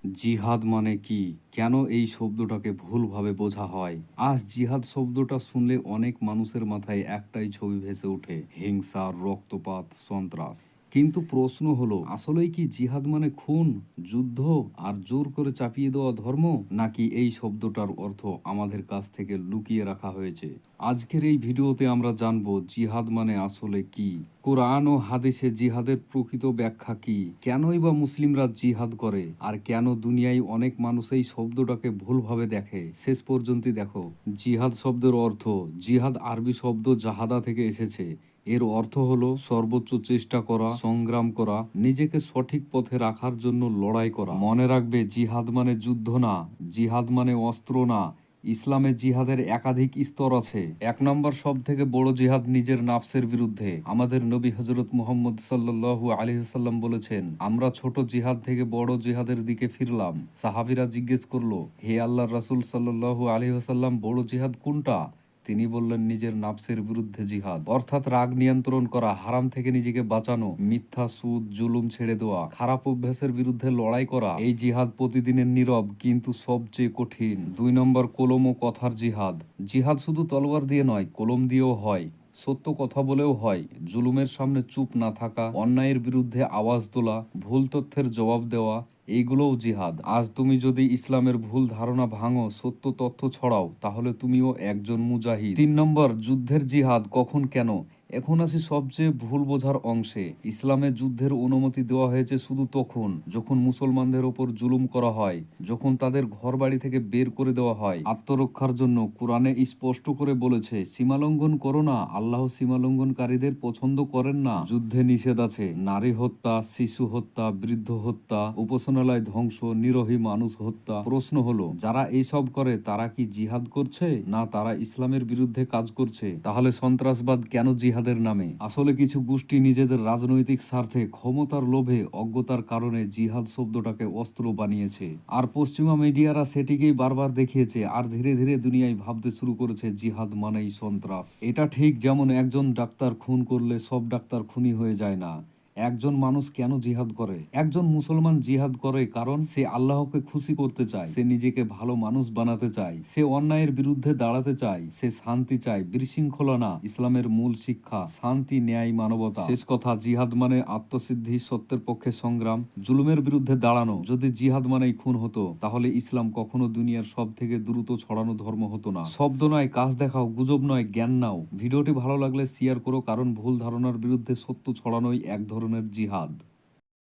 জিহাদ মানে কি? কেন এই শব্দটাকে ভুলভাবে বোঝা হয়? আজ জিহাদ শব্দটা শুনলে অনেক মানুষের মাথায় একটাই ছবি ভেসে ওঠে, হিংসা, রক্তপাত, সন্ত্রাস। কিন্তু প্রশ্ন হলো, আসলেই কি জিহাদ মানে খুন, যুদ্ধ আর জোর করে চাপিয়ে দেওয়া ধর্ম? নাকি এই শব্দটার অর্থ আমাদের কাছ থেকে লুকিয়ে রাখা হয়েছে? আজকের এই ভিডিওতে আমরা জানবো জিহাদ মানে আসলে কি, কোরআন ও হাদিসে জিহাদের প্রকৃত ব্যাখ্যা কি, কেনই বা মুসলিমরা জিহাদ করে, আর কেন দুনিয়ায় অনেক মানুষ এই শব্দটাকে ভুলভাবে দেখে। শেষ পর্যন্ত দেখো। জিহাদ শব্দের অর্থ, জিহাদ আরবি শব্দ জাহাদা থেকে এসেছে। এর অর্থ হলো সর্বোচ্চ চেষ্টা করা, সংগ্রাম করা, নিজেকে সঠিক পথে রাখার জন্য লড়াই করা। মনে রাখবে, জিহাদ মানে যুদ্ধ না, জিহাদ মানে অস্ত্র না। ইসলামে জিহাদের একাধিক স্তর আছে। এক নম্বর সব থেকে বড় জিহাদ নিজের নাফসের বিরুদ্ধে। আমাদের নবী হযরত মুহাম্মদ সাল্লাল্লাহু আলাইহি সাল্লাম বলেছেন, আমরা ছোট জিহাদ থেকে বড় জিহাদের দিকে ফিরলাম। সাহাবীরা জিজ্ঞেস করলো, হে আল্লাহর রাসূল সাল্লাল্লাহু আলাইহি সাল্লাম, বড় জিহাদ কোনটা? তিনি বললেন, নিজের নাফসের বিরুদ্ধে জিহাদ, অর্থাৎ রাগ নিয়ন্ত্রণ করা, হারাম থেকে নিজেকে বাঁচানো, মিথ্যা, সুদ, জুলুম ছেড়ে দেওয়া, খারাপ অভ্যাসের বিরুদ্ধে লড়াই করা। এই জিহাদ প্রতিদিনের নীরব কিন্তু সবচেয়ে কঠিন। দুই নম্বর, কলম ও কথার জিহাদ। জিহাদ শুধু তলোয়ার দিয়ে নয়, কলম দিয়েও হয়। সত্য কথা বলেও হয়, জুলুমের সামনে চুপ না থাকা, অন্যায়ের বিরুদ্ধে আওয়াজ তোলা, ভুল তথ্যের জবাব দেওয়া, এইগুলোও জিহাদ। আজ তুমি যদি ইসলামের ভুল ধারণা ভাঙো, সত্য তথ্য ছড়াও, তাহলে তুমিও একজন মুজাহিদ। তিন নম্বর, যুদ্ধের জিহাদ। কখন, কেন? এখন আসি সবচেয়ে ভুল বোঝার অংশে। ইসলামে যুদ্ধের অনুমতি দেওয়া হয়েছে শুধু তখন যখন মুসলমানদের ওপর জুলুম করা হয়, যখন তাদের ঘর বাড়ি থেকে বের করে দেওয়া হয়। আত্মরক্ষার জন্য কোরআনে স্পষ্ট করে বলেছে, সীমালঙ্ঘন করো না, আল্লাহ সীমালঙ্ঘনকারীদের পছন্দ করেন না। যুদ্ধে নিষেধ আছে নারী হত্যা, শিশু হত্যা, বৃদ্ধ হত্যা, উপাসনালয় ধ্বংস, নিরীহ মানুষ হত্যা। প্রশ্ন হলো, যারা এইসব করে তারা কি জিহাদ করছে, না তারা ইসলামের বিরুদ্ধে কাজ করছে? তাহলে সন্ত্রাসবাদ কেন জিহাদের নামে? আসলে কিছু গোষ্ঠী নিজেদের রাজনৈতিক স্বার্থে, ক্ষমতার লোভে, অজ্ঞতার কারণে জিহাদ শব্দটাকে অস্ত্র বানিয়েছে। আর পশ্চিমা মিডিয়ারা সেটিকেই বারবার দেখিয়েছে, আর ধীরে ধীরে দুনিয়ায় ভাবতে শুরু করেছে জিহাদ মানেই সন্ত্রাস। এটা ঠিক যেমন একজন ডাক্তার খুন করলে সব ডাক্তার খুনি হয়ে যায় না। একজন মানুষ কেন জিহাদ করে? একজন মুসলমান জিহাদ করে কারণ সে আল্লাহকে খুশি করতে চায়, সে নিজেকে ভালো মানুষ বানাতে চায়, সে অন্যায়ের বিরুদ্ধে দাঁড়াতে চায়, সে শান্তি চায়, বিশৃঙ্খলা না। ইসলামের মূল শিক্ষা শান্তি, ন্যায়, মানবতা। শেষ কথা, জিহাদ মানে আত্মসিদ্ধি, সত্যের পক্ষে সংগ্রাম, জুলুমের বিরুদ্ধে দাঁড়ানো। যদি জিহাদ মানেই খুন হতো, তাহলে ইসলাম কখনো দুনিয়ার সব থেকে দ্রুত ছড়ানো ধর্ম হতো না। শব্দ নয়, কাজ দেখাও, গুজব নয়, জ্ঞান নাও। ভিডিওটি ভালো লাগলে শেয়ার করো, কারণ ভুল ধারণার বিরুদ্ধে সত্য ছড়ানোই এক ধরনের জিহাদ।